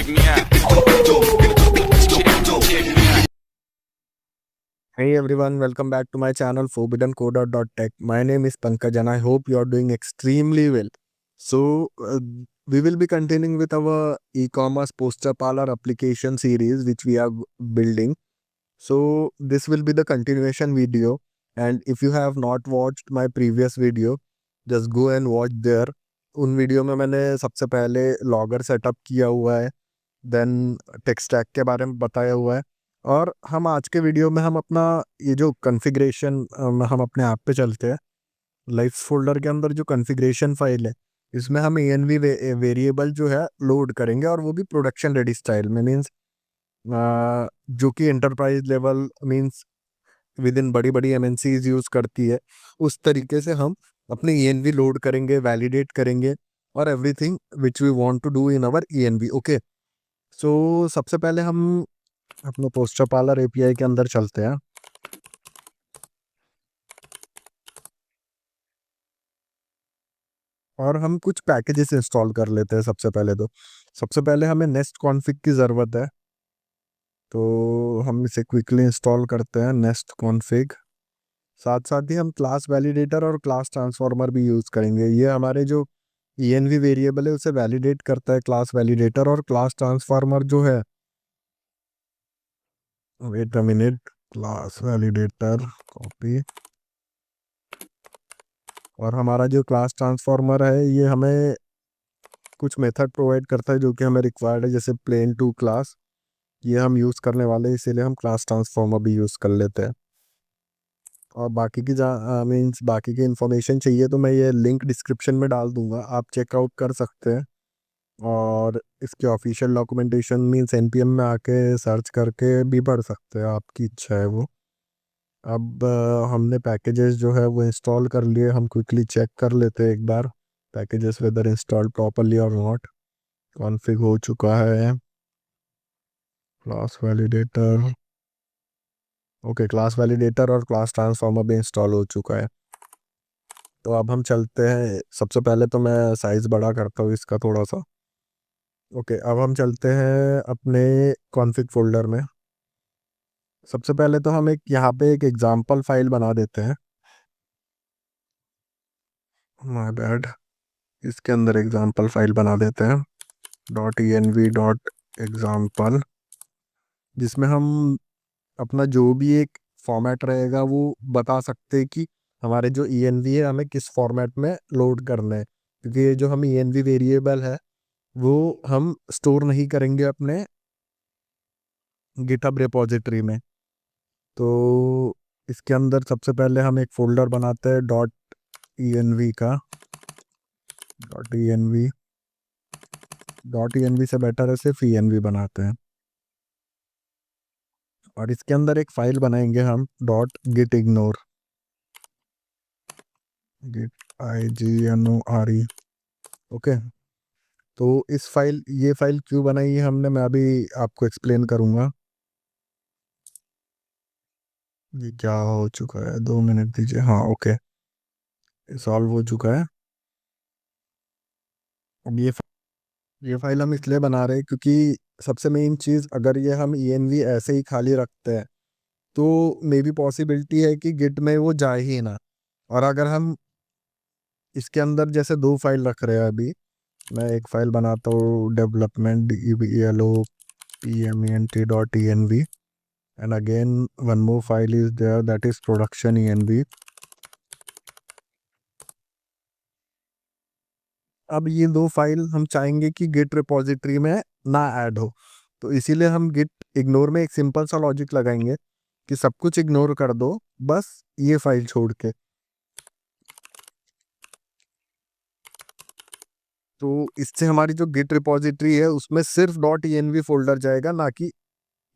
check me out. Check me out. Hey everyone, welcome back to my channel forbiddencoder.tech. My name is Pankaj and I hope you are doing extremely well. So, we will be continuing with our e-commerce poster parlor application series which we are building. So, this will be the continuation video, and if you have not watched my previous video, just go and watch there. उन video में मैंने सबसे पहले logger setup किया हुआ है, then tech stack के बारे में बताया हुआ है, और हम आज के वीडियो में हम अपना ये जो कॉन्फ़िगरेशन हम अपने ऐप पे चलते हैं। लाइव्स फोल्डर के अंदर जो कॉन्फ़िगरेशन फाइल है, इसमें हम env वेरिएबल जो है लोड करेंगे, और वो भी प्रोडक्शन रेडी स्टाइल में, मीन्स जो कि enterprise level, means with in बड़ी बड़ी एमएनसीज यूज़ करती है, उस तरीके से हम अपने env लोड करेंगे, वैलिडेट करेंगे, और everything which we want to do in our env। Okay, so सबसे पहले हम अपने पोस्टर पार्लर एपीआई के अंदर चलते हैं, और हम कुछ पैकेजेस इंस्टॉल कर लेते हैं। सबसे पहले हमें नेस्ट कॉन्फ़िग की ज़रूरत है, तो हम इसे क्विकली इंस्टॉल करते हैं, नेस्ट कॉन्फ़िग। साथ साथ ही हम क्लास वैलिडेटर और क्लास ट्रांसफॉर्मर भी यूज़ करेंगे। ये हमारे जो env वेरिएबल है उसे वैलिडेट करता है, क्लास वैलिडेटर, और क्लास ट्रांसफॉर्मर जो है, wait a minute, class validator copy, और हमारा जो क्लास ट्रांसफॉर्मर है ये हमें कुछ मेथड प्रोवाइड करता है जो कि हमें रिक्वायर्ड है, जैसे प्लेन टू क्लास, ये हम यूज़ करने वाले हैं, इसीलिए हम क्लास ट्रांसफॉर्मर भी यूज़ कर लेते हैं। और बाकी की मीन्स बाकी की इन्फॉर्मेशन चाहिए तो मैं ये लिंक डिस्क्रिप्शन में डाल दूंगा, आप चेकआउट कर सकते हैं। और इसके ऑफिशियल डॉक्यूमेंटेशन मीन्स एनपीएम में आके सर्च करके भी पढ़ सकते हैं, आपकी इच्छा है वो। अब हमने पैकेजेस जो है वो इंस्टॉल कर लिए, हम क्विकली चेक कर लेते हैं एक बार पैकेजेस वेदर इंस्टॉल प्रॉपरली और नॉट। कॉन्फ़िग हो चुका है, class validator, okay, class validator और क्लास ट्रांसफॉर्मर भी इंस्टॉल हो चुका है। तो अब हम चलते हैं, सबसे पहले तो मैं साइज़ बड़ा करता हूँ इसका थोड़ा सा। ओके, अब हम चलते हैं अपने कॉन्फ़िग फोल्डर में। सबसे पहले तो हम एक यहाँ पे एक एग्जाम्पल फाइल बना देते हैं, माय बैड, इसके अंदर एग्जाम्पल फाइल बना देते हैं, .env.example, जिसमें हम अपना जो भी एक फॉर्मेट रहेगा वो बता सकते हैं कि हमारे जो env है हमें किस फॉर्मेट में लोड करना है, क्योंकि ये जो हम env वेरिएबल है वो हम स्टोर नहीं करेंगे अपने गिटहब रिपोजिटरी में। तो इसके अंदर सबसे पहले हम एक फोल्डर बनाते हैं .env का, .env से बेटर है सिर्फ env बनाते हैं, और इसके अंदर एक फाइल बनाएंगे हम .gitignore, ignore। ओके, तो ये फाइल क्यों बनाई है हमने, मैं अभी आपको एक्सप्लेन करूंगा। ये क्या हो चुका है, 2 मिनट दीजिए। हाँ, ओके, सॉल्व हो चुका है। अब ये फाइल हम इसलिए बना रहे हैं क्योंकि सबसे मेन चीज़, अगर ये हम env ऐसे ही खाली रखते हैं तो मे बी पॉसिबिलिटी है कि गिट में वो जाए ही ना। और अगर हम इसके अंदर जैसे दो फाइल रख रहे हैं, अभी मैं एक फाइल बनाता हूँ, development development.env, and again one more file is there, that is production env। अब ये दो फाइल हम चाहेंगे कि गिट रिपॉजिटरी में ना ऐड हो, तो इसीलिए हम गिट इग्नोर में एक सिंपल सा लॉजिक लगाएंगे कि सब कुछ इग्नोर कर दो, बस ये फाइल छोड़ के। तो इससे हमारी जो गिट रिपॉजिटरी है उसमें सिर्फ .env फोल्डर जाएगा, ना कि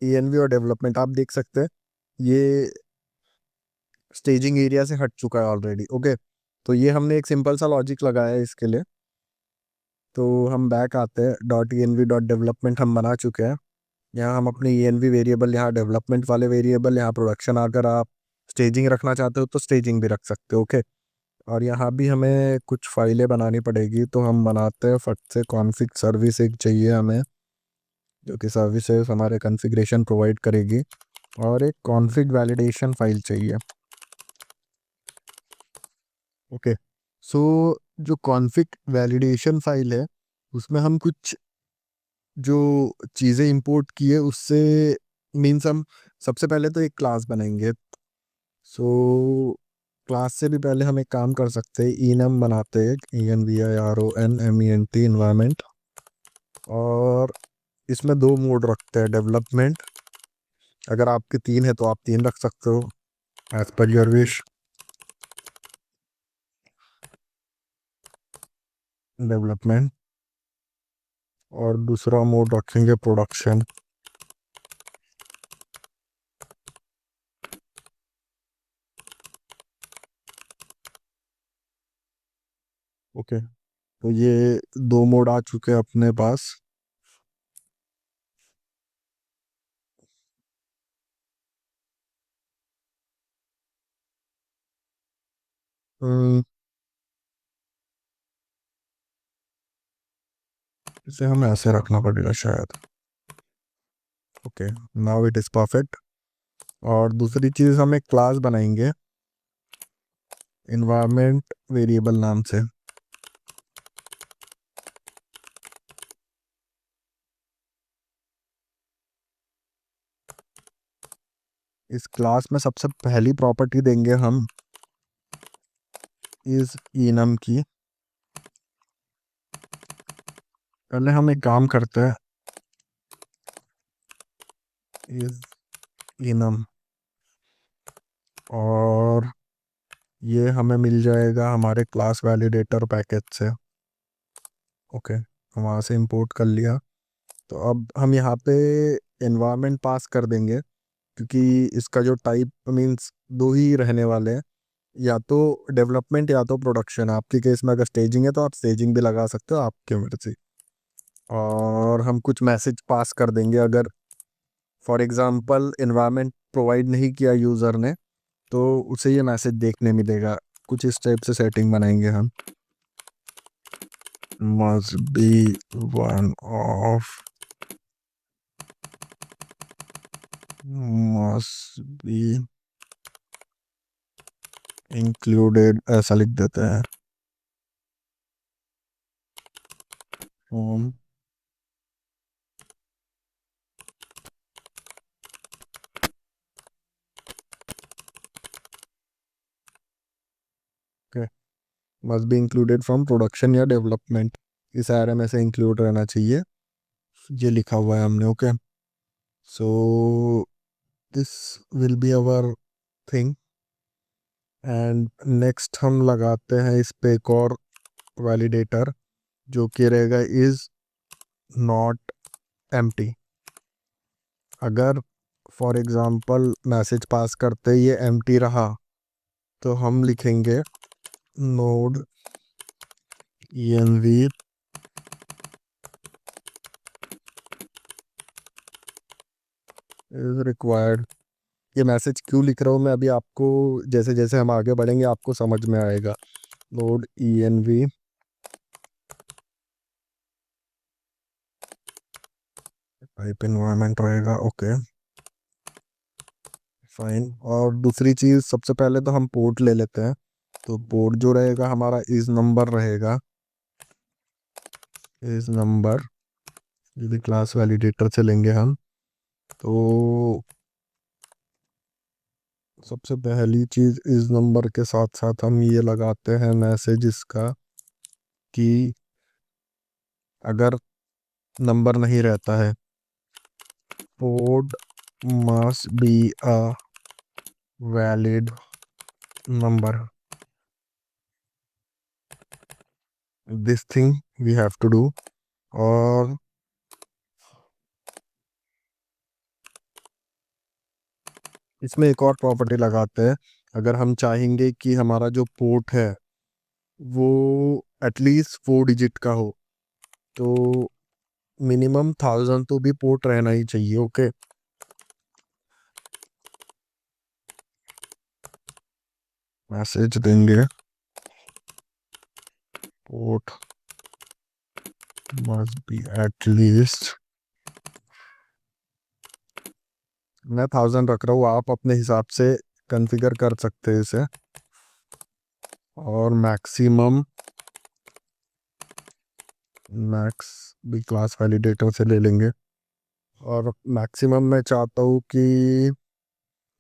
env और डेवलपमेंट। आप देख सकते हैं ये स्टेजिंग एरिया से हट चुका है ऑलरेडी। ओके, तो ये हमने एक सिंपल सा लॉजिक लगाया है इसके लिए। तो हम बैक आते हैं, .env.development हम बना चुके हैं। यहाँ हम अपने env वेरिएबल, यहाँ डेवलपमेंट वाले वेरिएबल, यहाँ प्रोडक्शन, अगर आप स्टेजिंग रखना चाहते हो तो स्टेजिंग भी रख सकते हो। ओके, और यहाँ भी हमें कुछ फाइलें बनानी पड़ेगी, तो हम बनाते हैं फट से। कॉन्फ़िग सर्विस एक चाहिए हमें, जो कि सर्विसेज हमारे कॉन्फ़िगरेशन प्रोवाइड करेगी, और एक कॉन्फ़िग वैलिडेशन फाइल चाहिए। ओके, सो जो कॉन्फ़िग वैलिडेशन फाइल है उसमें हम कुछ जो चीज़ें इंपोर्ट किए उससे मीन्स हम सबसे पहले तो एक क्लास बनाएंगे। सो क्लास से भी पहले हम एक काम कर सकते हैं, enum बनाते हैं, environment इन्वायरमेंट, और इसमें दो मोड रखते हैं, डेवलपमेंट। अगर आपके तीन है तो आप तीन रख सकते हो, as per your wish. Development, और दूसरा मोड रखेंगे प्रोडक्शन। ओके, तो ये दो मोड आ चुके हैं अपने पास। हम्म, इसे हमें ऐसे रखना पड़ेगा शायद। Okay, now it is perfect. और दूसरी चीज़, हम एक क्लास बनाएंगे इन्वायरमेंट वेरिएबल नाम से। इस क्लास में सबसे पहली प्रॉपर्टी देंगे हम इस enum की। पहले हम एक काम करते हैं, इस enum, और ये हमें मिल जाएगा हमारे क्लास वैलिडेटर पैकेज से। ओके, हम वहाँ से इंपोर्ट कर लिया। तो अब हम यहाँ पे एनवायरनमेंट पास कर देंगे, क्योंकि इसका जो टाइप मीन्स दो ही रहने वाले हैं, या तो डेवलपमेंट या तो प्रोडक्शन। आपके केस में अगर स्टेजिंग है तो आप स्टेजिंग भी लगा सकते हो, आपके मर्जी। और हम कुछ मैसेज पास कर देंगे, अगर फॉर एग्जांपल एनवायरनमेंट प्रोवाइड नहीं किया यूज़र ने तो उसे ये मैसेज देखने मिलेगा। कुछ इस टाइप से सेटिंग बनाएंगे हम, must be one of, must be included, ऐसा लिख देते हैं। Okay, must be included from production या डेवलपमेंट, इस आर में से इंक्लूड रहना चाहिए, ये लिखा हुआ है हमने। Okay, so this will be our thing. And next हम लगाते हैं इस पे एक और वैलिडेटर, जो कि रहेगा इज नॉट एम्प्टी। अगर फॉर एग्जांपल मैसेज पास करते ये एम्प्टी रहा तो हम लिखेंगे नोड env इज रिक्वायर्ड। ये मैसेज क्यों लिख रहा हूँ मैं अभी, आपको जैसे जैसे हम आगे बढ़ेंगे आपको समझ में आएगा। नोड env टाइप इन्वायरमेंट रहेगा। Okay, fine. और दूसरी चीज़, सबसे पहले तो हम पोर्ट ले लेते हैं। तो पोर्ट जो रहेगा हमारा इस नंबर रहेगा, इस नंबर, ये भी क्लास वैलिडेटर से लेंगे हम। तो सबसे पहली चीज़, इस नंबर के साथ साथ हम ये लगाते हैं मैसेज इसका कि अगर नंबर नहीं रहता है, port must be a valid number, this thing we have to do। और इसमें एक और प्रॉपर्टी लगाते हैं, अगर हम चाहेंगे कि हमारा जो पोर्ट है वो एटलीस्ट 4 डिजिट का हो, तो मिनिमम 1000 तो भी पोर्ट रहना ही चाहिए। ओके, मैसेज देंगे port must be at least मैं 1000 रख रहा हूँ, आप अपने हिसाब से कॉन्फ़िगर कर सकते हैं इसे। और मैक्सिमम मैक्स भी क्लास वैलिडेटर से ले लेंगे। और मैक्सिमम मैं चाहता हूँ कि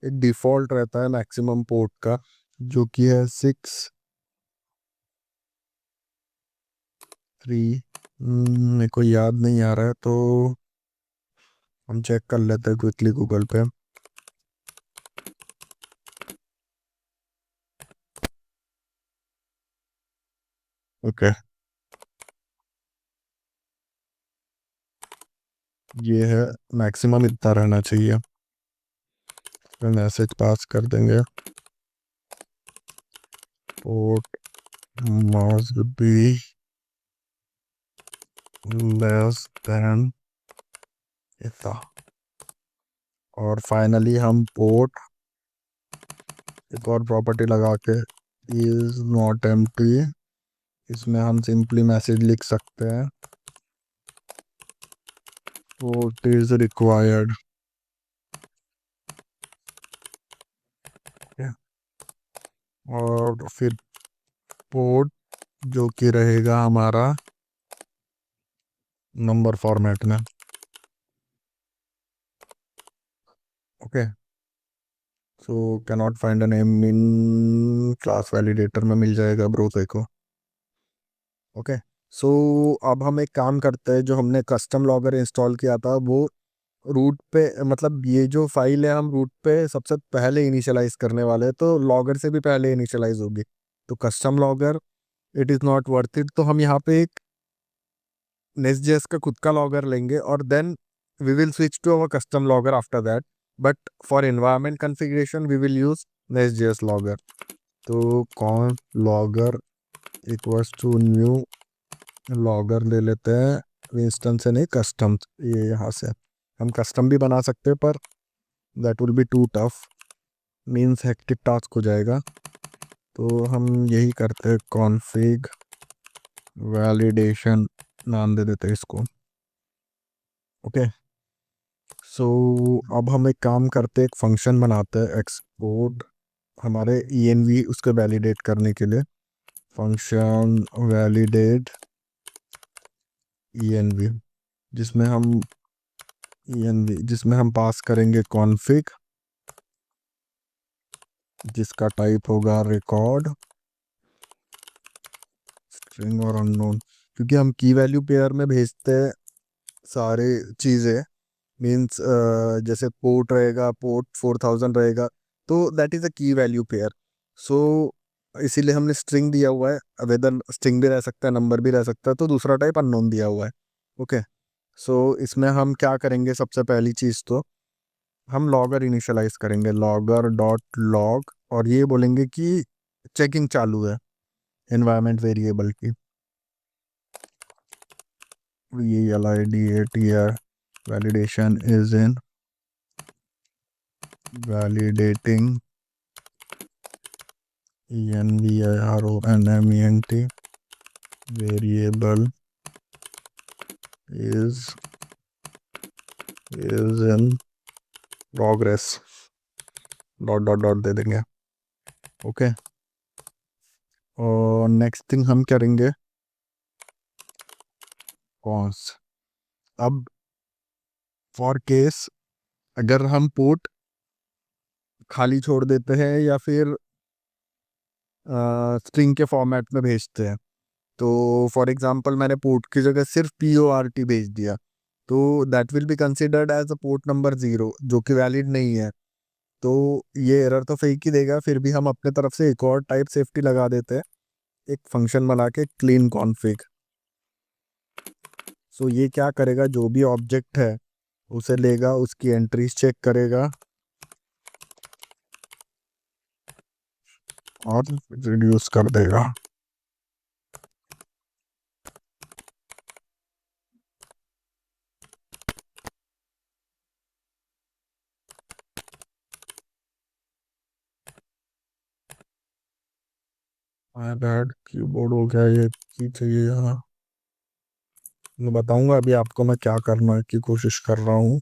एक डिफ़ॉल्ट रहता है मैक्सिमम पोर्ट का, जो कि है 6 3। मेरे को याद नहीं आ रहा है, तो हम चेक कर लेते हैं क्विकली गूगल पे। ओके, ये है मैक्सिमम, इतना रहना चाहिए। फिर मैसेज पास कर देंगे, port must be less than इतना। और फाइनली हम पोर्ट एक और प्रॉपर्टी लगा के, इज नॉट एम्प्टी, इसमें हम सिंपली मैसेज लिख सकते हैं, पोर्ट इज रिक्वायर्ड। और फिर पोर्ट जो कि रहेगा हमारा नंबर फॉर्मेट में। Okay, so cannot find a name in class validator में मिल जाएगा ब्रोसे को। ओके, सो अब हम एक काम करते हैं, जो हमने कस्टम लॉगर इंस्टॉल किया था वो रूट पे, मतलब ये जो फाइल है हम रूट पे सबसे पहले इनिशियलाइज करने वाले हैं, तो लॉगर से भी पहले इनिशियलाइज होगी। तो custom logger it is not worth it, तो हम यहाँ पे एक नेस्टजेएस का खुद का लॉगर लेंगे और then we will switch to our custom logger after that. But for environment configuration we will use NestJS logger. तो कौन logger equals to new logger ले लेते हैं, इंस्टेंस से नहीं कस्टम। ये यहाँ से हम कस्टम भी बना सकते हैं, पर that will be too tough, means hectic task हो जाएगा। तो हम यही करते हैं, कॉन्फ़िग वैलिडेशन नाम दे देते हैं इसको। ओके, सो अब हम एक काम करते हैं, एक फंक्शन बनाते हैं एक्सपोर्ट हमारे env उसको वैलिडेट करने के लिए। फंक्शन वैलिडेट env, जिसमें हम पास करेंगे कॉन्फ़िग, जिसका टाइप होगा रिकॉर्ड स्ट्रिंग और अननोन। क्योंकि हम की वैल्यू पेयर में भेजते हैं सारे चीज़ें, मीन्स जैसे पोर्ट रहेगा, पोर्ट 4000 रहेगा, तो दैट इज़ अ की वैल्यू पेयर। सो इसीलिए हमने स्ट्रिंग दिया हुआ है, वेदर स्ट्रिंग भी रह सकता है, नंबर भी रह सकता है, तो दूसरा टाइप अननोन दिया हुआ है। ओके, सो इसमें हम क्या करेंगे, सबसे पहली चीज़ तो हम लॉगर इनिशियलाइज करेंगे, लॉगर डॉट लॉग, और ये बोलेंगे कि चेकिंग चालू है एनवायरनमेंट वेरिएबल की। VALIDATR validation is in validating environment variable is in progress, dot dot dot दे देंगे। ओके, और नेक्स्ट थिंग हम करेंगे कॉन्स। अब फॉर केस अगर हम पोर्ट खाली छोड़ देते हैं या फिर स्ट्रिंग के फॉर्मेट में भेजते हैं, तो फॉर एग्जांपल मैंने पोर्ट की जगह सिर्फ PORT भेज दिया, तो that will be considered as a port number 0, जो कि वैलिड नहीं है। तो ये एरर तो फेक ही देगा। फिर भी हम अपने तरफ से एक और टाइप सेफ्टी लगा देते हैं, एक फंक्शन बना के क्लीन कॉन्फ़िग। सो ये क्या करेगा, जो भी ऑब्जेक्ट है उसे लेगा, उसकी एंट्रीज चेक करेगा और रिड्यूस कर देगा। माय बैड, कीबोर्ड हो गया ये, की चाहिए यहाँ। मैं बताऊंगा अभी आपको मैं क्या करना की कोशिश कर रहा हूँ।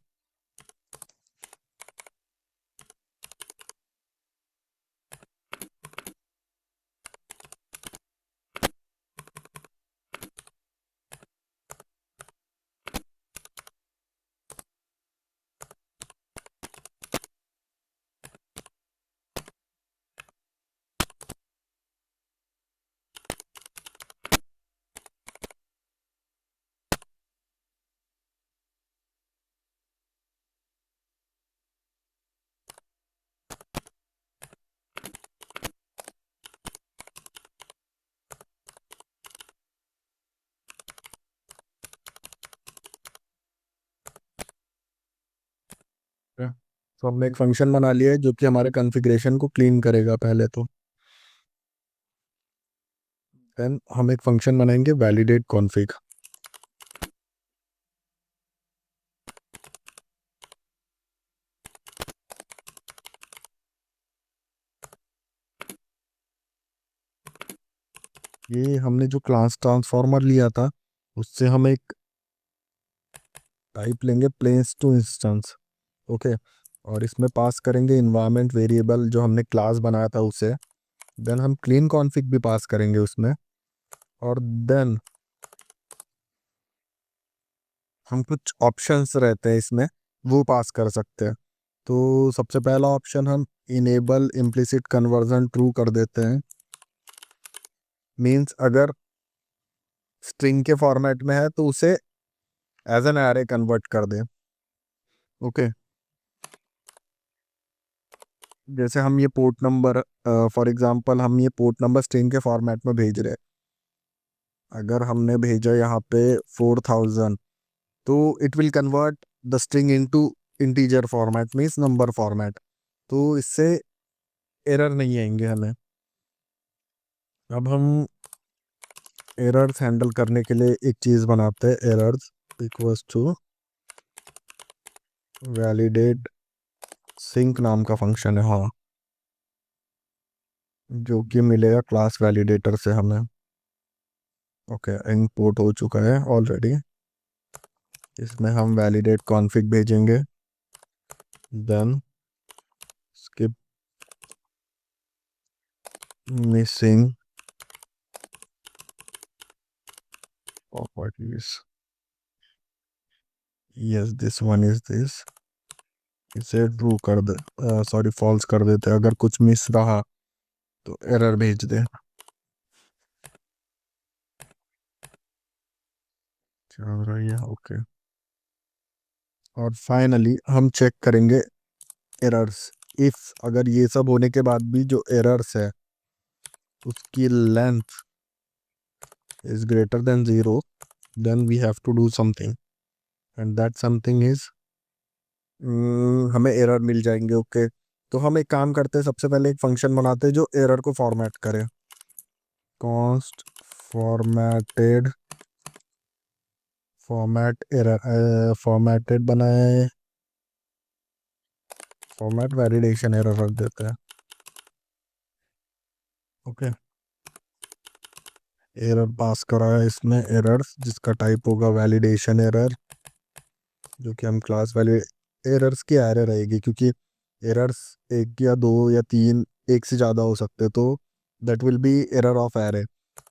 तो हमने एक फंक्शन बना लिया है जो कि हमारे कॉन्फ़िगरेशन को क्लीन करेगा पहले तो। देन हम एक फंक्शन बनाएंगे वैलिडेट कॉन्फ़िग। ये हमने जो क्लास ट्रांसफॉर्मर लिया था उससे हम एक टाइप लेंगे प्लेस टू इंस्टेंस। ओके, और इसमें पास करेंगे इन्वायरमेंट वेरिएबल जो हमने क्लास बनाया था उसे। देन हम क्लीन कॉन्फ़िग भी पास करेंगे उसमें। और देन हम कुछ ऑप्शंस रहते हैं इसमें, वो पास कर सकते हैं। तो सबसे पहला ऑप्शन हम इनेबल इम्प्लिसिट कन्वर्जन ट्रू कर देते हैं। मींस अगर स्ट्रिंग के फॉर्मेट में है तो उसे एज एन एरे कन्वर्ट कर दें। ओके, जैसे हम ये पोर्ट नंबर, फॉर एग्जांपल हम ये पोर्ट नंबर स्ट्रिंग के फॉर्मेट में भेज रहे हैं। अगर हमने भेजा यहाँ पे 4000, तो it will convert the string into integer format, means number format. तो इससे एरर नहीं आएंगे हमें। अब हम एरर्स हैंडल करने के लिए एक चीज़ बनाते हैं, errors equals to validate sync नाम का फंक्शन है। हाँ, जो कि मिलेगा क्लास वैलिडेटर से हमें। ओके, इंपोर्ट हो चुका है ऑलरेडी। इसमें हम वैलिडेट कॉन्फ़िग भेजेंगे। Then skip missing properties, yes this one is this। इसे ट्रू कर दे, सॉरी फॉल्स कर देते हैं। अगर कुछ मिस रहा तो एरर भेज दे। चल रही है, ओके। और फाइनली हम चेक करेंगे एरर्स। इफ अगर ये सब होने के बाद भी जो एरर्स है उसकी length is greater than 0, then we have to do something, and that something is हमें एरर मिल जाएंगे। ओके, तो हम एक काम करते हैं, सबसे पहले एक फंक्शन बनाते हैं जो एरर को फॉर्मेट करे। Const formatted, format error, formatted बनाए, फॉर्मेट वैलिडेशन एरर रख देते हैं। ओके, एरर पास करा है इसमें, एरर्स जिसका टाइप होगा वैलिडेशन एरर, जो कि हम क्लास वैलिड एरर्स की एरर रहेगी, क्योंकि एरर्स एक या दो या तीन, एक से ज़्यादा हो सकते हैं। तो that will B error of array,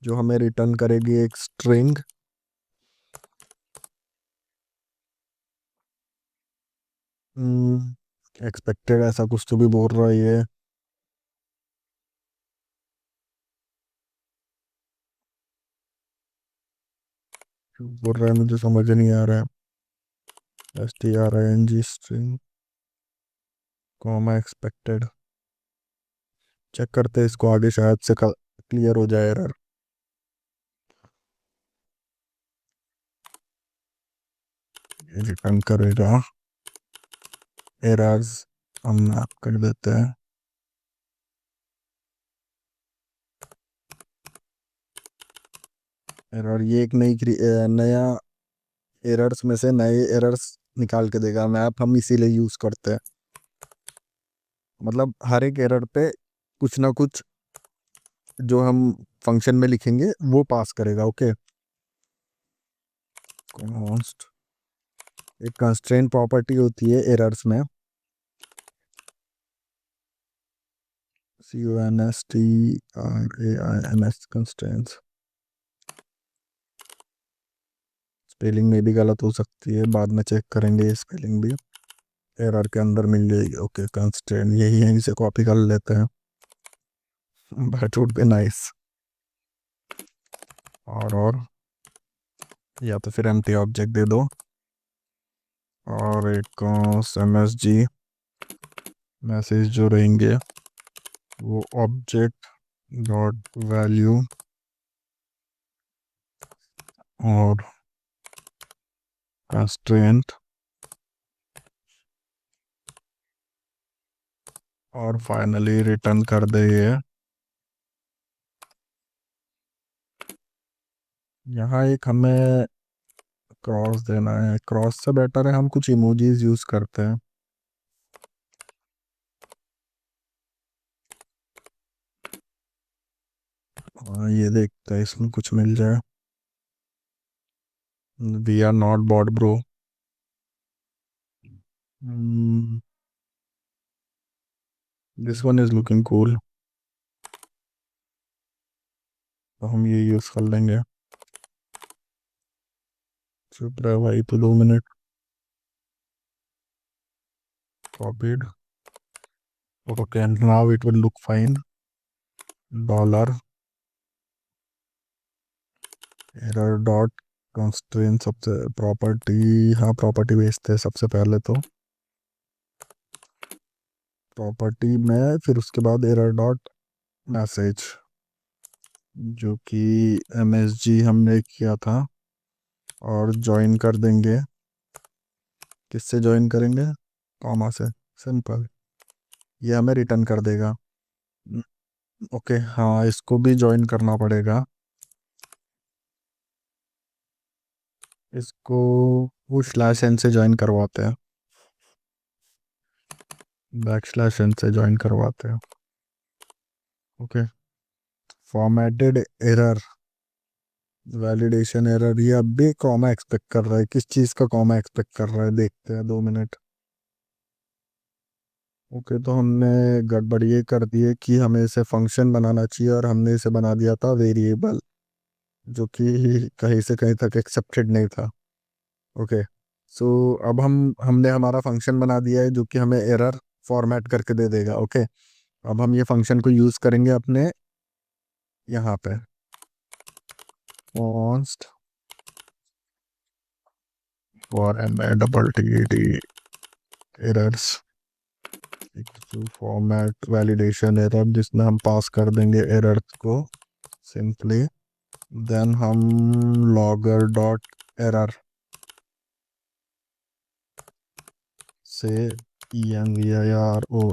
जो हमें रिटर्न करेगी एक स्ट्रिंग। एक्सपेक्टेड ऐसा कुछ तो भी बोल रहा है ये। जो बोल रहा है मुझे समझ नहीं आ रहा है। string string comma expected. Check करते हैं इसको, आगे शायद से क्लियर हो जाए एरर। रिटर्न करेगा एरर्स, हम मैप कर देते हैं। एरर ये एक नया एरर्स में से नए एरर्स निकाल के देगा। मैप हम इसीलिए यूज करते हैं, मतलब हर एक एरर पे कुछ ना कुछ जो हम फंक्शन में लिखेंगे वो पास करेगा। ओके, कॉन्स्ट एक कंस्ट्रेंट प्रॉपर्टी होती है एरर्स में, CONSTRAINS, कंस्ट्रेंट्स। स्पेलिंग में भी गलत हो सकती है, बाद में चेक करेंगे ये स्पेलिंग भी। एरर के अंदर मिल जाएगी। ओके, कंस्ट्रेंट यही है, इसे कॉपी कर लेते हैं। That would be nice. और या तो फिर एम्प्टी ऑब्जेक्ट दे दो, और एक MSG मैसेज जो रहेंगे वो ऑब्जेक्ट डॉट वैल्यू और कंस्ट्रेंट और फाइनली रिटर्न कर दे ये। यहाँ एक हमें क्रॉस देना है, क्रॉस से बेटर है हम कुछ इमोजीज यूज करते हैं। ये देखते हैं इसमें कुछ मिल जाए। We are not bot bro. This one is looking cool, तो हम ये यूज कर लेंगे। चुप रहे भाई तो 2 minute. Copied. Okay, and now it will look fine. Dollar error dot constraint सबसे प्रॉपर्टी, हाँ प्रॉपर्टी भेजते हैं सबसे पहले तो प्रॉपर्टी में, फिर उसके बाद एरर डॉट मैसेज, जो कि MSG हमने किया था, और ज्वाइन कर देंगे। किससे ज्वाइन करेंगे? कॉमा से। सिंपल, ये हमें रिटर्न कर देगा। ओके हाँ, इसको भी ज्वाइन करना पड़ेगा। इसको वो स्लैश एन से ज्वाइन करवाते हैं, बैक स्लैश एन से ज्वाइन करवाते हैं। Okay, formatted error, validation error, ये अब भी कॉमा एक्सपेक्ट कर रहा है। किस चीज़ का कॉमा एक्सपेक्ट कर रहा है देखते हैं, 2 मिनट। ओके, तो हमने गड़बड़ ये कर दी है कि हमें इसे फंक्शन बनाना चाहिए और हमने इसे बना दिया था वेरिएबल, जो कि कहीं से कहीं तक एक्सेप्टेड नहीं था। ओके, सो अब हमने हमारा फंक्शन बना दिया है जो कि हमें एरर फॉर्मेट करके दे देगा। ओके, अब हम ये फंक्शन को यूज़ करेंगे अपने यहाँ पे, const for MATTD errors format validation error, जिसमें हम पास कर देंगे एरर्स को सिंपली। देन हम लॉगर डॉट एरर से ENVIRONMENT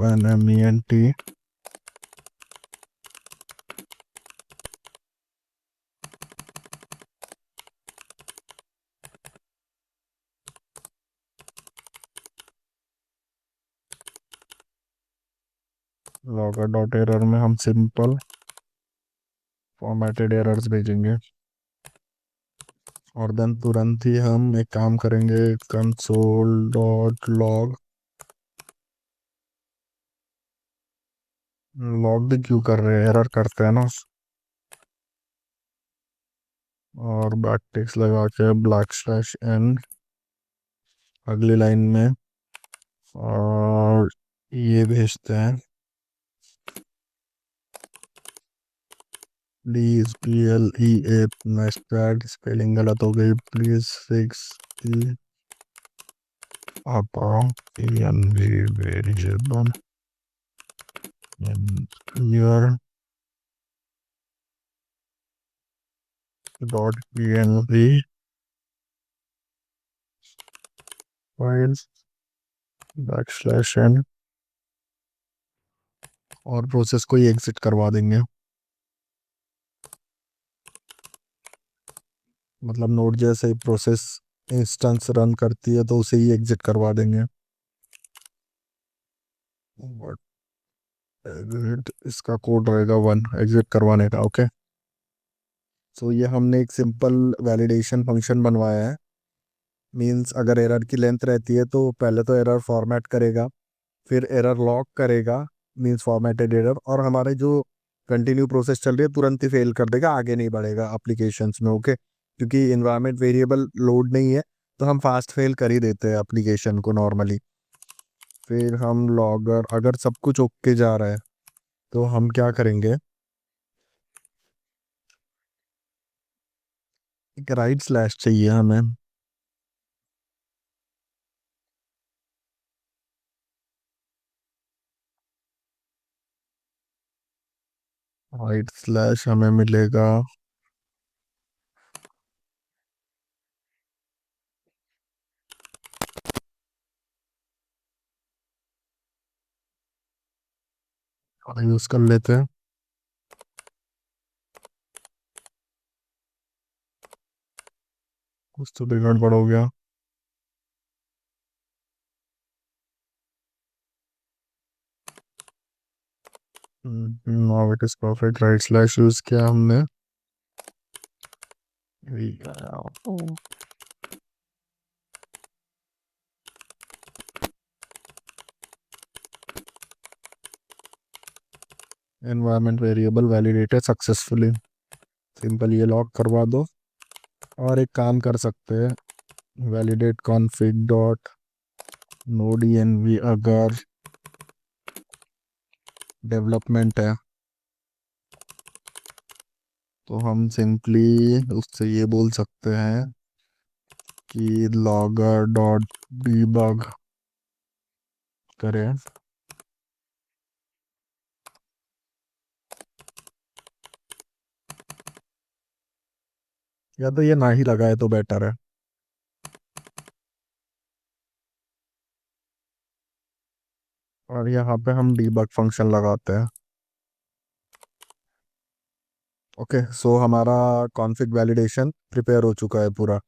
लॉगर डॉट एरर में हम सिंपल फॉर्मेटेड एरर्स भेजेंगे। और देन तुरंत ही हम एक काम करेंगे, कंसोल डॉट लॉग, लॉग भी क्यों कर रहे हैं, एरर करते हैं ना। और बैक टिक्स लगा के ब्लैक स्लैश एन अगली लाइन में, और ये भेजते हैं, प्लीज PLEA, नेस्टेड स्पेलिंग गलत हो गई, please fix the above PNV variable in your dot PNV files back slash n, और प्रोसेस को ही एग्जिट करवा देंगे। मतलब नोड जैसे ही प्रोसेस इंस्टेंस रन करती है तो उसे ही एग्जिट करवा देंगे। बट इसका कोड रहेगा 1 एग्जिट करवाने का। ओके, सो ये हमने एक सिंपल वैलिडेशन फंक्शन बनवाया है। मींस अगर एरर की लेंथ रहती है तो पहले तो एरर फॉर्मेट करेगा, फिर एरर लॉग करेगा, मींस फॉर्मेटेड एरर, और हमारे जो कंटिन्यू प्रोसेस चल रही है तुरंत ही फेल कर देगा, आगे नहीं बढ़ेगा एप्लीकेशंस में। ओके, क्योंकि इन्वायरमेंट वेरिएबल लोड नहीं है तो हम फास्ट फेल कर ही देते हैं एप्लीकेशन को नॉर्मली। फिर हम लॉगर, अगर सब कुछ ओके जा रहा है तो हम क्या करेंगे, एक राइट स्लैश चाहिए हमें। राइट स्लैश हमें मिलेगा, यूज कर लेते हैं। कुछ तो गड़बड़ हो गया। Now it is perfect. Right slash use किया हमने। Environment variable validated successfully. Simple, ये लॉक करवा दो। और एक काम कर सकते हैं, validate config dot node env अगर डेवलपमेंट है तो हम सिंपली उससे ये बोल सकते हैं कि लॉगर डॉट डीबग करें। या तो ये ना ही लगाए तो बेटर है। और यहाँ पे हम डीबग फंक्शन लगाते हैं। ओके, सो हमारा कॉन्फ़िग वैलिडेशन प्रिपेयर हो चुका है पूरा।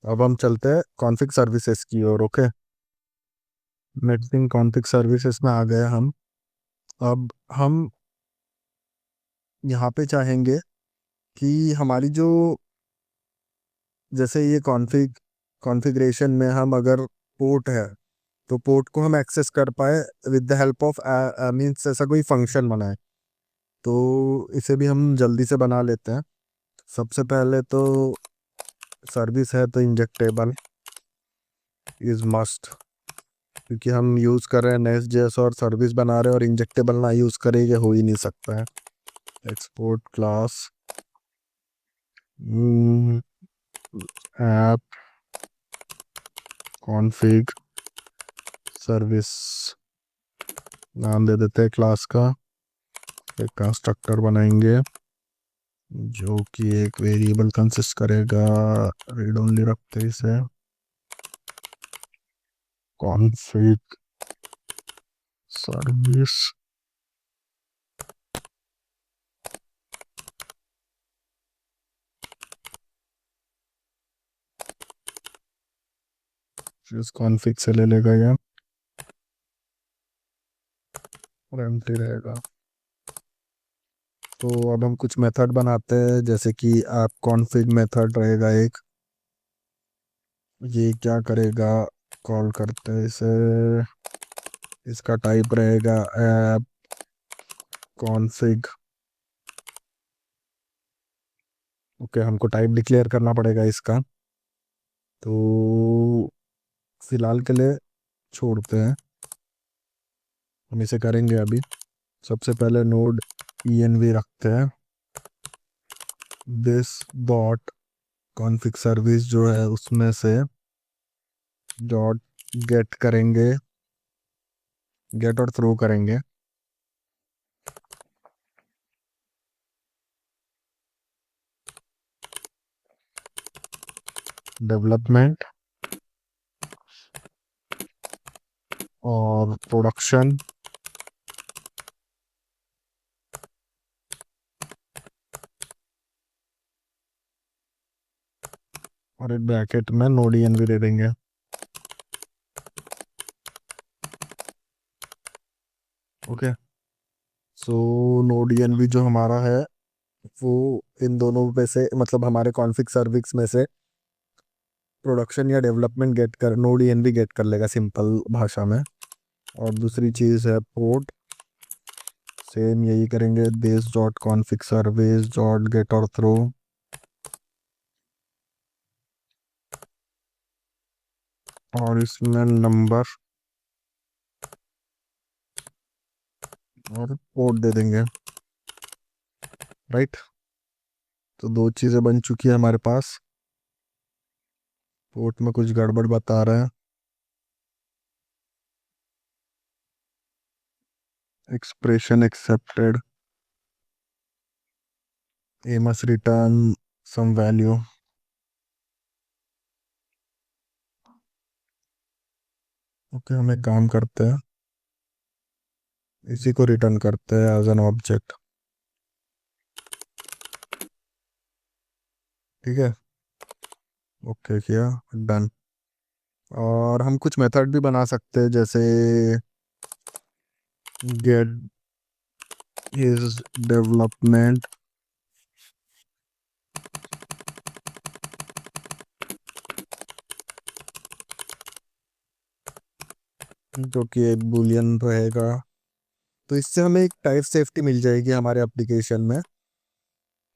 अब हम चलते हैं कॉन्फ़िग सर्विसेज की ओर। Okay, next thing, config services में आ गए हम। अब हम यहाँ पे चाहेंगे कि हमारी जो, जैसे ये कॉन्फ़िगरेशन में हम अगर पोर्ट है तो पोर्ट को हम एक्सेस कर पाए with the help of means ऐसा कोई फंक्शन बनाए। तो इसे भी हम जल्दी से बना लेते हैं। सबसे पहले तो सर्विस है तो इंजेक्टेबल इज मस्ट, क्योंकि हम यूज़ कर रहे हैं नेस्ट जेएस और सर्विस बना रहे हैं, और इंजेक्टेबल ना यूज़ करेंगे हो ही नहीं सकता है। Export class app config service नाम दे देते हैं क्लास का। एक कंस्ट्रक्टर बनाएंगे जो कि एक वेरिएबल कंसिस्ट करेगा। रीड ओनली रखते हैं इसे। कॉन्फ़िग सर्विस जिस कॉन्फ़िग से ले लेगा ये, और एम्प्टी रहेगा। तो अब हम कुछ मेथड बनाते हैं, जैसे कि आप कॉन्फ़िग मेथड रहेगा एक। ये क्या करेगा, कॉल करते हैं इसे। इसका टाइप रहेगा ऐप कॉन्फ़िग। ओके, हमको टाइप डिक्लेयर करना पड़ेगा इसका। तो फिलहाल के लिए छोड़ते हैं, हम इसे करेंगे अभी। सबसे पहले नोड env रखते हैं। दिस डॉट कॉन्फ़िग सर्विस जो है उसमें से डॉट गेट करेंगे, गेट और थ्रो करेंगे। डेवलपमेंट और प्रोडक्शन, और एक ब्रैकेट में नोड env दे देंगे। ओके, सो नोड env जो हमारा है वो इन दोनों में से, मतलब हमारे कॉन्फ़िग सर्विस में से प्रोडक्शन या डेवलपमेंट गेट कर, नोड env गेट कर लेगा सिंपल भाषा में। और दूसरी चीज़ है पोर्ट, सेम यही करेंगे। This dot config service dot gate और थ्रो, और इसमें नंबर और पोर्ट दे देंगे। राइट, तो दो चीज़ें बन चुकी है हमारे पास। पोर्ट में कुछ गड़बड़ बता रहा है। Expression expected, a must return some value. Okay, हम एक काम करते हैं, इसी को रिटर्न करते हैं एज एन ऑब्जेक्ट। ठीक है, ओके किया, डन। और हम कुछ मेथड भी बना सकते हैं, जैसे गेट इज डेवलपमेंट, जो कि एक बुलियन रहेगा। तो इससे हमें एक टाइप सेफ्टी मिल जाएगी हमारे एप्लीकेशन में,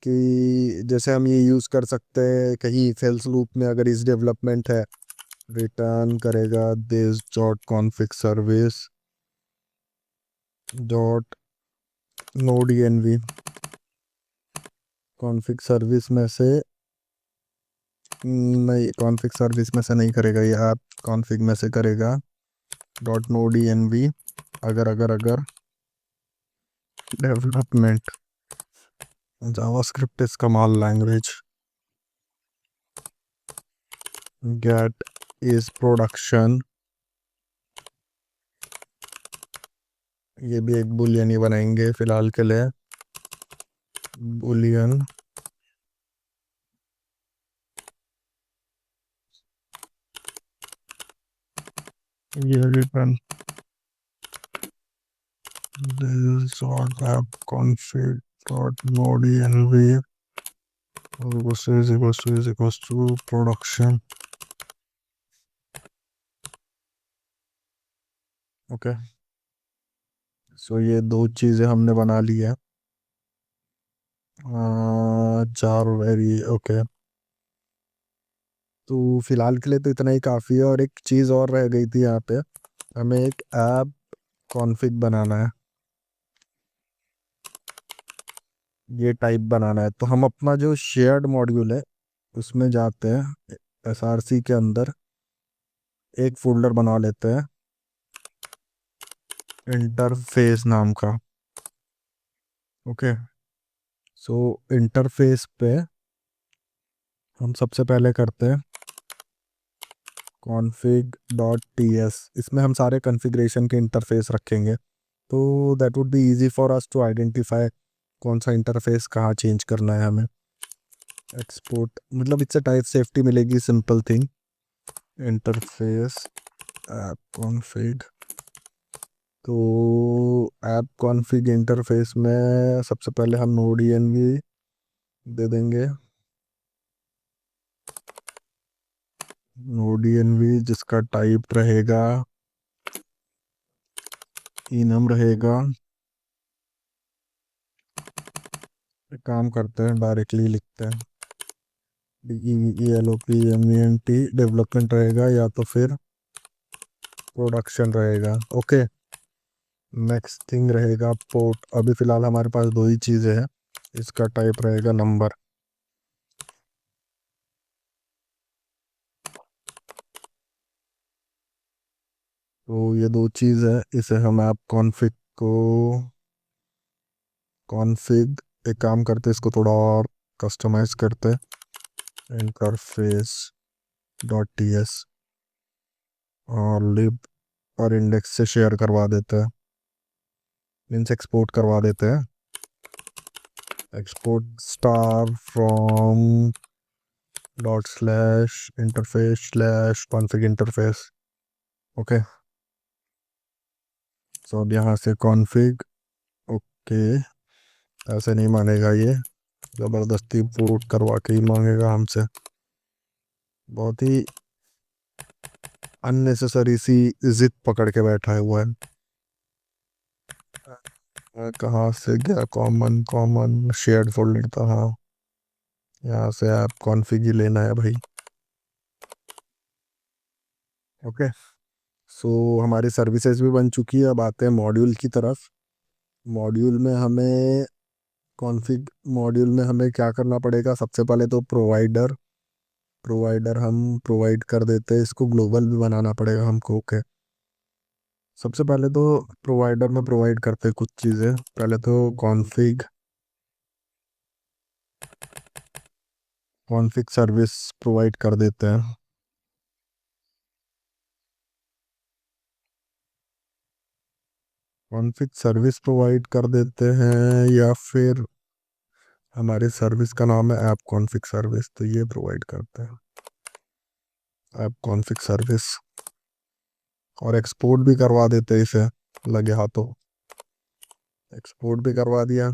कि जैसे हम ये यूज़ कर सकते हैं कहीं इफ एल्स लूप में, अगर इस डेवलपमेंट है, रिटर्न करेगा this dot config service dot node env। Config service में से नहीं, कॉन्फिग सर्विस में से नहीं करेगा ये, आप कॉन्फिग में से करेगा डॉट नोड env, अगर अगर अगर डेवलपमेंट। जावास्क्रिप्ट इज कमाल लैंग्वेज। गेट इज प्रोडक्शन, ये भी एक बुलियन ही बनाएंगे फिलहाल के लिए, बुलियन। ये return this dot app config dot node env equals to production। Okay, so ये दो चीज़ें हमने बना ली है। चार वेरी ओके। तो फिलहाल के लिए तो इतना ही काफ़ी है, और एक चीज़ और रह गई थी यहाँ पे, हमें एक ऐप कॉन्फ़िग बनाना है, ये टाइप बनाना है। तो हम अपना जो शेयर्ड मॉड्यूल है उसमें जाते हैं, एसआरसी के अंदर एक फोल्डर बना लेते हैं इंटरफेस नाम का। ओके, सो इंटरफेस पे हम सबसे पहले करते हैं config.ts, इसमें हम सारे कॉन्फ़िगरेशन के इंटरफेस रखेंगे, तो that would be easy for us to identify कौन सा इंटरफेस कहाँ चेंज करना है हमें। एक्सपोर्ट मतलब इससे टाइप सेफ्टी मिलेगी, simple thing. Interface app config, तो ऐप कॉन्फ़िग इंटरफेस में सबसे पहले हम नोड env दे देंगे, नोड env जिसका टाइप रहेगा enum रहेगा। एक काम करते हैं, डायरेक्टली लिखते हैं DEVELOPMENT, डेवलपमेंट रहेगा या तो फिर प्रोडक्शन रहेगा। ओके, नेक्स्ट थिंग रहेगा पोर्ट। अभी फ़िलहाल हमारे पास दो ही चीज़ें हैं, इसका टाइप रहेगा नंबर। तो ये दो चीज़ है, इसे हम ऐप कॉन्फ़िग को कॉन्फ़िग, एक काम करते इसको थोड़ा और कस्टमाइज करते, इंटरफेस डॉट ts और लिब और इंडेक्स से शेयर करवा देते हैं, मीन्स एक्सपोर्ट करवा देते हैं, export star from dot slash interface slash config interface. Okay, so अब यहाँ से कॉन्फ़िग। ओके, ऐसे नहीं मानेगा ये, ज़बरदस्ती पोर्ट करवा के ही मांगेगा हमसे, बहुत ही अननेसेसरी सी जिद पकड़ के बैठा है हुआ है। कहाँ से गया, कॉमन कॉमन शेयर्ड फोल्डर था, हाँ यहाँ से ऐप कॉन्फ़िग ही लेना है भाई। ओके, सो हमारी सर्विसेज भी बन चुकी है, अब आते हैं मॉड्यूल की तरफ। मॉड्यूल में हमें कॉन्फ़िग मॉड्यूल में हमें क्या करना पड़ेगा, सबसे पहले तो प्रोवाइडर प्रोवाइडर हम प्रोवाइड कर देते हैं, इसको ग्लोबल भी बनाना पड़ेगा हमको। ओके, सबसे पहले तो प्रोवाइडर में प्रोवाइड करते हैं कुछ चीज़ें, पहले तो कॉन्फ़िग सर्विस प्रोवाइड कर देते हैं। कॉन्फ़िग सर्विस प्रोवाइड कर देते हैं या फिर हमारे सर्विस का नाम है ऐप कॉन्फ़िग सर्विस, तो ये प्रोवाइड करते हैं ऐप कॉन्फ़िग सर्विस। और एक्सपोर्ट भी करवा देते हैं इसे, लगे हाथों एक्सपोर्ट भी करवा दिया।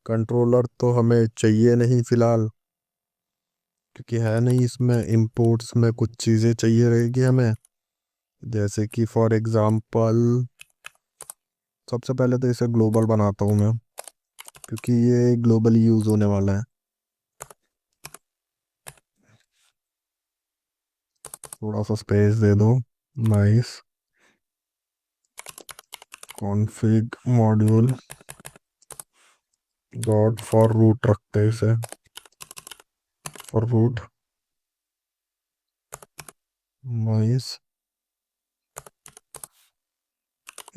कंट्रोलर तो हमें चाहिए नहीं फिलहाल, क्योंकि है नहीं इसमें। इंपोर्ट्स में कुछ चीज़ें चाहिए रहेगी हमें, जैसे कि फॉर एग्जांपल सबसे पहले तो इसे ग्लोबल बनाता हूँ मैं, क्योंकि ये ग्लोबली यूज़ होने वाला है। थोड़ा सा स्पेस दे दो। Nice. Config module dot for root रखते हैं इसे, for root. Nice.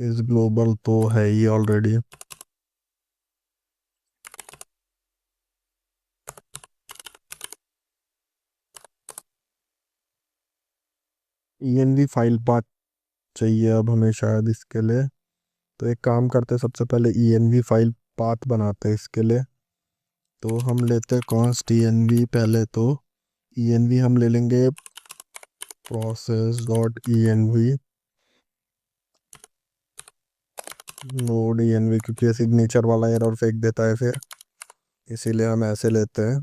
Is global तो है ही ऑलरेडी। env फाइल पाथ चाहिए अब हमें शायद इसके लिए। तो एक काम करते हैं, सबसे पहले env फाइल पाथ बनाते हैं इसके लिए। तो हम लेते हैं कॉन्स्ट env पहले। तो env हम ले लेंगे process.env नोड env, क्योंकि ये सिग्नेचर वाला एरर फेंक देता है फिर, इसीलिए हम ऐसे लेते हैं।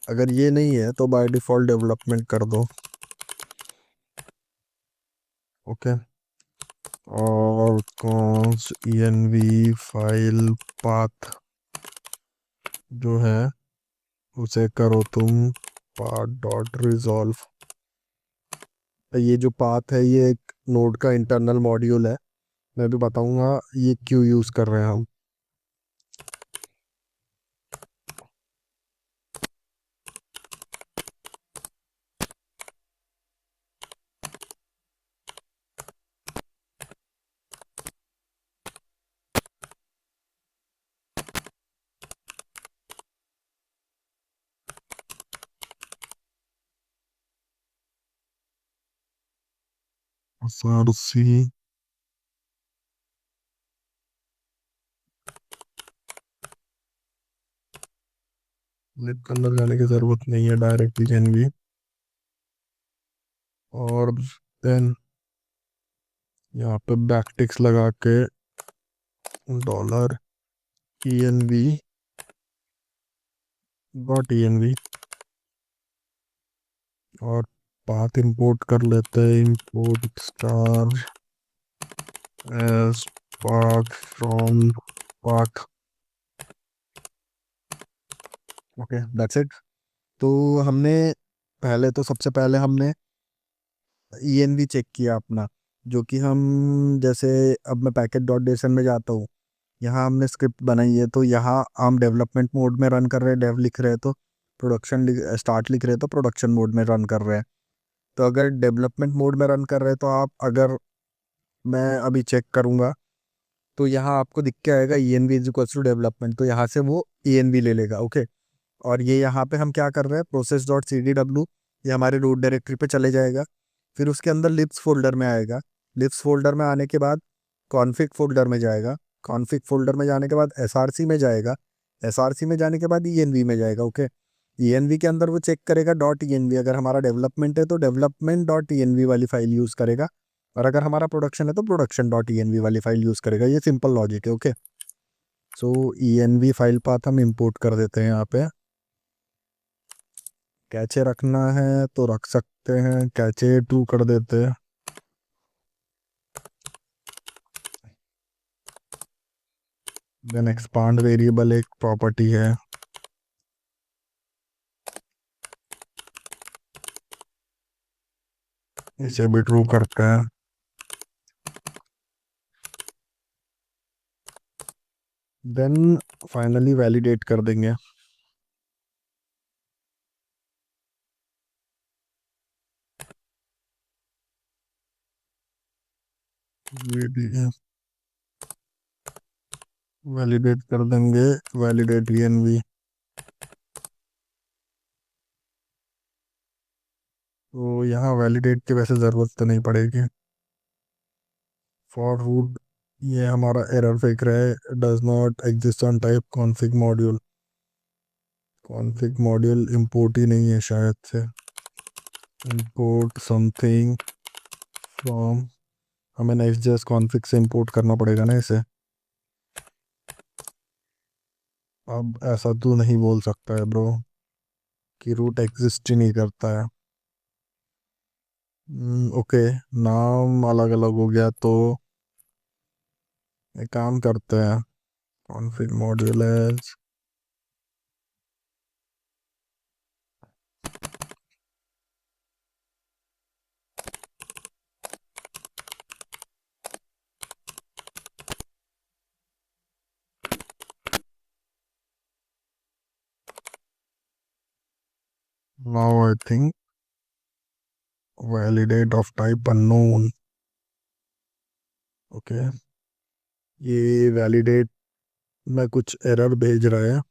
अगर ये नहीं है तो बाय डिफ़ॉल्ट डेवलपमेंट कर दो। ओके। और कॉन्स्ट env फाइल पाथ जो है उसे करो तुम पाथ डॉट रिजॉल्व। ये जो पाथ है ये एक नोड का इंटरनल मॉड्यूल है, मैं भी बताऊंगा ये क्यों यूज़ कर रहे हैं हम। src लिब के अंदर जाने की ज़रूरत नहीं है, डायरेक्टली env। और देन यहाँ पे बैकटिक्स लगा के डॉलर env डॉट env और पाथ इंपोर्ट कर लेते हैं। Import star as path from path. Okay that's it. तो हमने पहले तो सबसे पहले हमने env चेक किया अपना, जो कि हम जैसे अब मैं पैकेट डॉट जेसन में जाता हूँ, यहाँ हमने स्क्रिप्ट बनाई है। तो यहाँ हम डेवलपमेंट मोड में रन कर रहे हैं, डेव लिख रहे हैं तो प्रोडक्शन स्टार्ट लिख रहे हैं तो प्रोडक्शन मोड में रन कर रहे हैं। तो अगर डेवलपमेंट मोड में रन कर रहे हैं तो आप अगर मैं अभी चेक करूँगा तो यहाँ आपको दिख के आएगा env is equal to development, तो यहाँ से वो env ले लेगा। ओके। और ये यहाँ पे हम क्या कर रहे हैं, process dot C D W, ये हमारे रूट डायरेक्टरी पे चले जाएगा। फिर उसके अंदर लिप्स फोल्डर में आएगा। लिप्स फोल्डर में आने के बाद कॉन्फ़िग फोल्डर में जाएगा। कॉन्फ़िग फोल्डर में जाने के बाद एसआरसी में जाएगा। एसआरसी में जाने के बाद ईएनवी में जाएगा। ओके। ईएनवी के अंदर वो चेक करेगा डॉट ईएनवी, अगर हमारा डेवलपमेंट है तो डेवलपमेंट डॉट ईएनवी वाली फाइल यूज़ करेगा, और अगर हमारा प्रोडक्शन है तो प्रोडक्शन डॉट ईएनवी वाली फाइल यूज़ करेगा। ये सिंपल लॉजिक है। ओके। सो ईएनवी फाइल पाथ हम इंपोर्ट कर देते हैं यहाँ पे। कैचे रखना है तो रख सकते हैं, कैचे टू कर देते हैं। देन एक्सपांड वेरिएबल एक प्रॉपर्टी है, इसे भी ट्रू करते हैं। देन फाइनली वैलिडेट कर देंगे। ये भी है, वैलिडेट कर देंगे, वैलिडेट env। तो यहाँ वैलिडेट की वैसे ज़रूरत तो नहीं पड़ेगी। फॉर रूट ये हमारा एरर फेंक रहा है, does not exist on type config module. Config module import ही नहीं है शायद से। इंपोर्ट समथिंग फ्रॉम, हमें नेक्स्ट.js कॉन्फिग से इंपोर्ट करना पड़ेगा ना इसे। अब ऐसा तू नहीं बोल सकता है ब्रो कि रूट एग्जिस्ट ही नहीं करता है। ओके, नाम अलग अलग हो गया तो एक काम करते हैं, config module as now I think validate of type unknown. Okay, ये वैलिडेट में कुछ एरर भेज रहा है।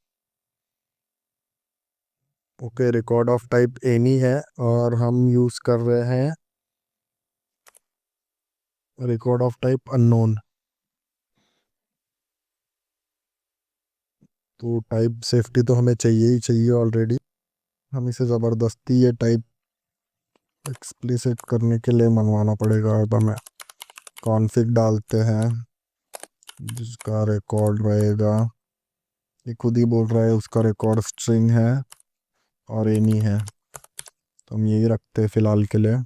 Okay, record of type any है और हम यूज कर रहे हैं रिकॉर्ड ऑफ टाइप अननोन। तो टाइप सेफ्टी तो हमें चाहिए ही चाहिए ऑलरेडी। हम इसे ज़बरदस्ती ये टाइप एक्सप्लिसिट करने के लिए मंगवाना पड़ेगा। अब हमें कॉन्फिग डालते हैं जिसका रिकॉर्ड रहेगा, ये खुद ही बोल रहा है उसका रिकॉर्ड स्ट्रिंग है और एनी है, तो हम यही रखते हैं फिलहाल के लिए।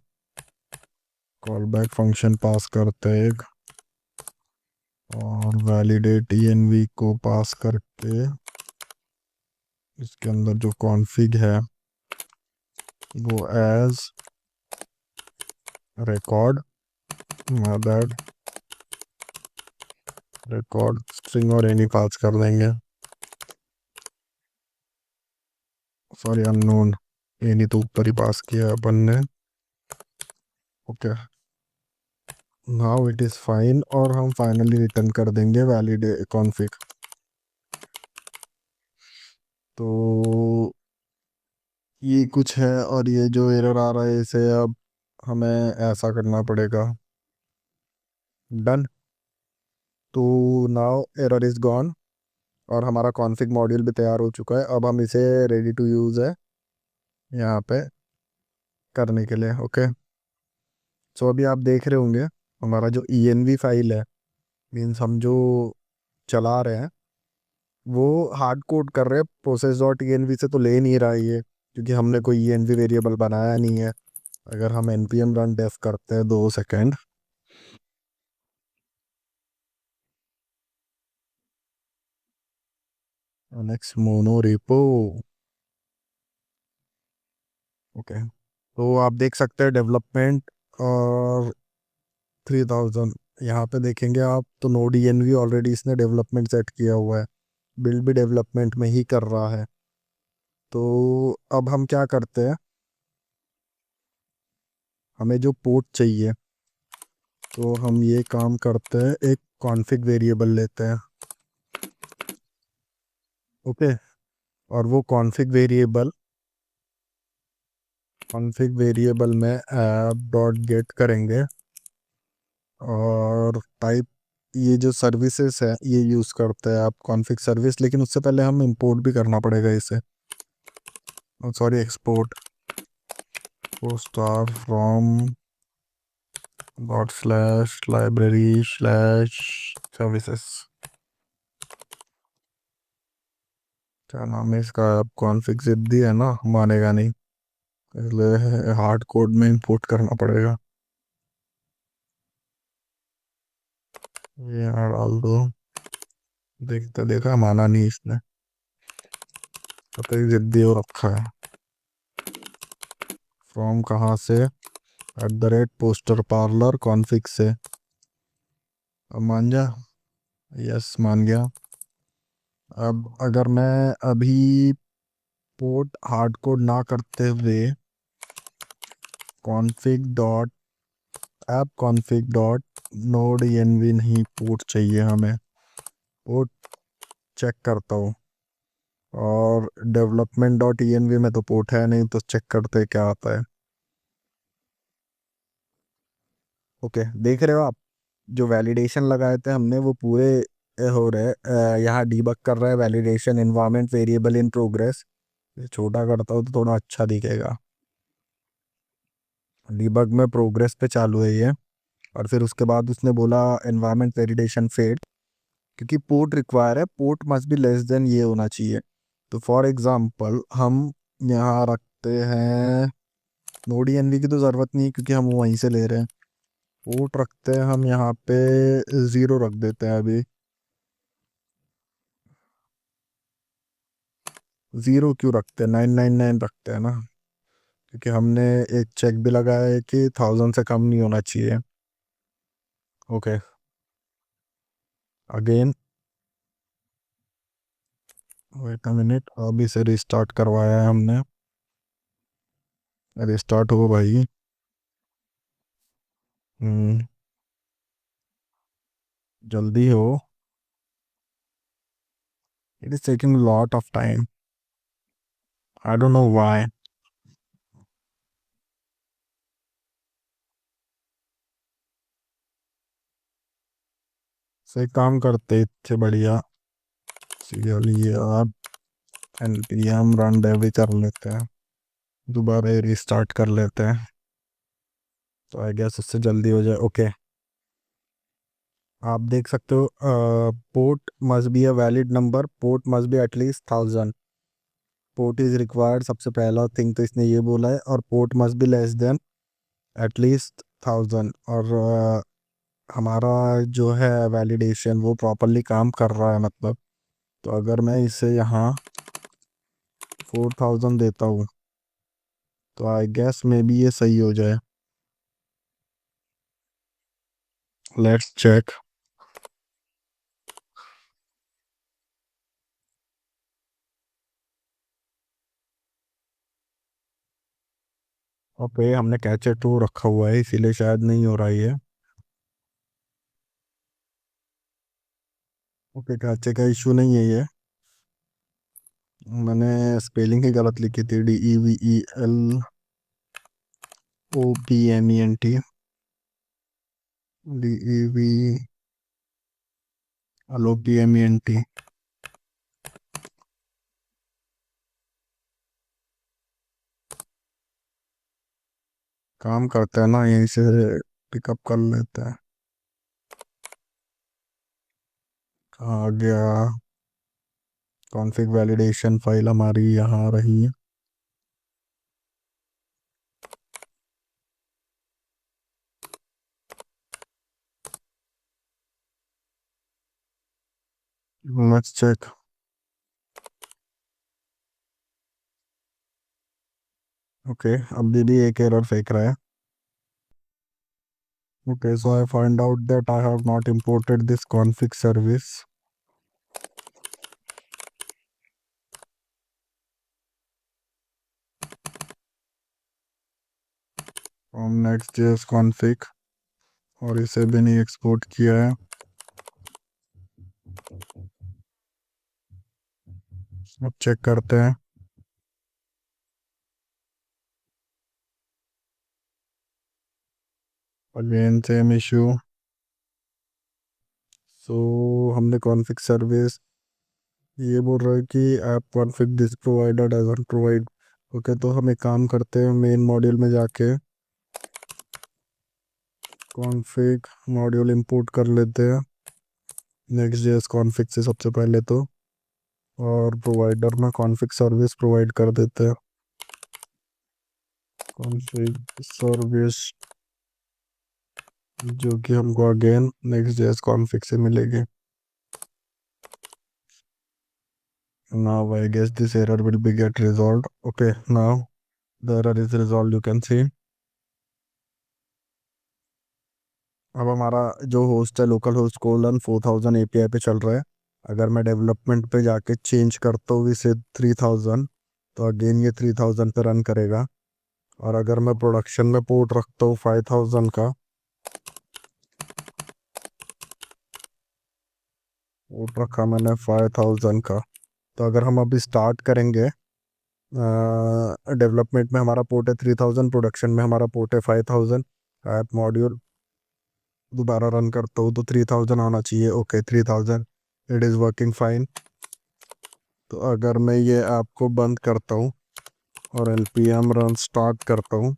कॉल बैक फंक्शन पास करते हैं एक, और वैलिडेट env को पास करके इसके अंदर जो कॉन्फिग है वो as record, that record string और एनी पास कर देंगे। सॉरी अननोन, एनी तो ऊपर ही पास किया अपन ने। Okay, now it is fine और हम फाइनली रिटर्न कर देंगे वैलिड कॉन्फिग। तो ये कुछ है, और ये जो एरर आ रहा है इसे अब हमें ऐसा करना पड़ेगा। डन। तो नाउ एरर इज गॉन और हमारा कॉन्फिग मॉड्यूल भी तैयार हो चुका है। अब हम इसे रेडी टू यूज़ है यहाँ पे करने के लिए। ओके, सो अभी आप देख रहे होंगे हमारा जो env फाइल है, मीन्स हम जो चला रहे हैं वो हार्ड कोड कर रहे हैं। प्रोसेस डॉट env से तो ले नहीं रहा है ये, क्योंकि हमने कोई env वेरिएबल बनाया नहीं है। अगर हम npm रन डेफ करते हैं 2 second, next mono repo. Okay, तो आप देख सकते हैं डेवलपमेंट और 3000 यहाँ पे देखेंगे आप, तो नोड env ऑलरेडी इसने डेवलपमेंट सेट किया हुआ है, बिल्ड भी डेवलपमेंट में ही कर रहा है। तो अब हम क्या करते हैं, हमें जो पोर्ट चाहिए, तो हम ये काम करते हैं, एक कॉन्फ़िग वेरिएबल लेते हैं। ओके, और वो कॉन्फ़िग वेरिएबल में ऐप डॉट गेट करेंगे और टाइप, ये जो सर्विसेज है ये यूज़ करते हैं आप कॉन्फ़िग सर्विस, लेकिन उससे पहले हम इंपोर्ट भी करना पड़ेगा इसे। Sorry, export star from dot slash library slash services. क्या नाम है इसका, अब कॉन्फ़िग जिद्दी है ना, मानेगा नहीं, इसलिए हार्ड कोड में इंपोर्ट करना पड़ेगा। ये यहाँ डाल दो, देखता देखा माना नहीं इसने, पता ही जिद्दी हो रखा है। फ्रॉम कहाँ से, @पोस्टर पार्लर कॉन्फ़िग से। अब मान जा, यस मान गया। अब अगर मैं अभी पोर्ट हार्ड कोड ना करते हुए config dot app config dot node env, नहीं पोर्ट चाहिए हमें, पोर्ट चेक करता हूँ, और डेवलपमेंट डॉट env में तो पोर्ट है नहीं, तो चेक करते हैं क्या आता है। ओके, देख रहे हो आप, जो वैलिडेशन लगाए थे हमने वो पूरे हो रहे यहाँ डीबग कर रहा है validation environment variable in progress. छोटा करता हूँ तो थोड़ा अच्छा दिखेगा। डीबग में प्रोग्रेस पे चालू है ये। और फिर उसके बाद उसने बोला एनवायरनमेंट वैलिडेशन फेड, क्योंकि पोर्ट रिक्वायर है, port must be less than ये होना चाहिए। तो फॉर एग्जांपल हम यहाँ रखते हैं, नोड एनवी की तो ज़रूरत नहीं है क्योंकि हम वहीं से ले रहे हैं। पोर्ट रखते हैं हम यहाँ पे 0 रख देते हैं अभी। 0 क्यों रखते हैं, 999 रखते हैं ना, क्योंकि हमने एक चेक भी लगाया है कि 1000 से कम नहीं होना चाहिए। Okay, again wait a minute, अभी से रिस्टार्ट करवाया है हमने। रिस्टार्ट हो भाई। हम्म, जल्दी हो। It is taking lot of time, I don't know why. से काम करते थे बढ़िया, सीरियल ये आप npm रन डेव कर लेते हैं, दोबारा रिस्टार्ट कर लेते हैं, तो आई गेस उससे जल्दी हो जाए। ओके, आप देख सकते हो port must be a valid number, port must be at least 1000, port is required, सबसे पहला थिंग तो इसने ये बोला है। और port must be less than at least 1000। और हमारा जो है वैलिडेशन वो प्रॉपरली काम कर रहा है मतलब। तो अगर मैं इसे यहाँ 4000 देता हूँ तो आई गेस मे बी ये सही हो जाए। Let's check. ओके, हमने कैचे टू रखा हुआ है इसीलिए शायद नहीं हो रहा है। ओके, कैचे का इशू नहीं है ये, मैंने स्पेलिंग ही गलत लिखी थी, DEVELOPMENT, DEVLOPMENT। काम करते हैं ना, यहीं से पिकअप कर लेते हैं। कहाँ आ गया, कॉन्फ़िग वैलिडेशन फाइल हमारी यहाँ रही। Let's check. ओके, अभी भी एक एरर फेंक रहा है। Okay, so I find out that I have not imported this config service from next.js config, और इसे भी नहीं एक्सपोर्ट किया है। अब चेक करते हैं। Again same issue. सो हमने कॉन्फ़िग सर्विस, ये बोल रहा है कि app config this provider doesn't provide. Okay, तो हम एक काम करते हैं, मेन मॉड्यूल में जाके कॉन्फ़िग मॉड्यूल इंपोर्ट कर लेते हैं नेक्स्ट.js कॉन्फ़िग से सबसे पहले तो, और प्रोवाइडर में कॉन्फ़िग सर्विस प्रोवाइड कर देते हैं। कॉन्फ़िग सर्विस जो कि हमको अगेन नेक्स्ट.js कॉन्फ़िग से मिलेगी। Now I guess this error will be get resolved. Okay, now the error is resolved, you can see। अब हमारा जो होस्ट है लोकल होस्ट कोलन 4000 API पे चल रहा है। अगर मैं डेवलपमेंट पे जाके चेंज करता हूँ इसे 3000, तो अगेन ये 3000 पे रन करेगा। और अगर मैं प्रोडक्शन में पोर्ट रखता हूँ 5000 का, पोर्ट रखा मैंने 5000 का, तो अगर हम अभी स्टार्ट करेंगे, डेवलपमेंट में हमारा पोर्ट है 3000, प्रोडक्शन में हमारा पोर्ट है 5000। ऐप मॉड्यूल दोबारा रन करता हूँ तो 3000 आना चाहिए। Okay 3000, it is working fine. तो अगर मैं ये ऐप को बंद करता हूँ और npm रन स्टार्ट करता हूँ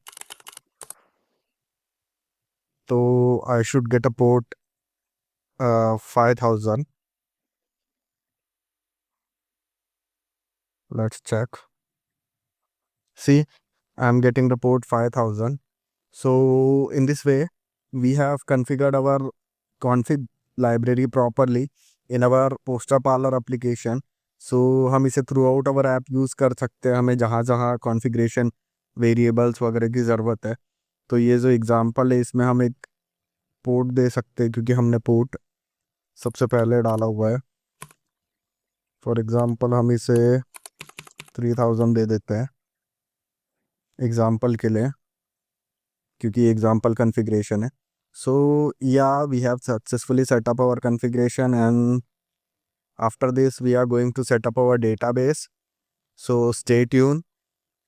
तो I should get a port 5000। Let's check. See, I am getting the port 5000. So in this way, we have configured our config library properly in our poster parlor application. So हम इसे through out our app use कर सकते हैं, हमें जहाँ जहाँ configuration variables वगैरह की ज़रूरत है। तो ये जो एग्ज़ाम्पल है इसमें हम एक पोर्ट दे सकते हैं क्योंकि हमने पोर्ट सबसे पहले डाला हुआ है। फॉर एग्ज़ाम्पल हम इसे 3000 दे देते हैं एग्ज़ाम्पल के लिए, क्योंकि एग्ज़ाम्पल कॉन्फ़िगरेशन है। So yeah, we have successfully set up our configuration, and after this we are going to set up our database. So stay tuned,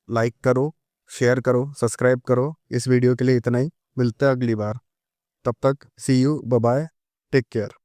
like करो, शेयर करो, सब्सक्राइब करो। इस वीडियो के लिए इतना ही, मिलते हैं अगली बार। तब तक see you, bye bye, take care.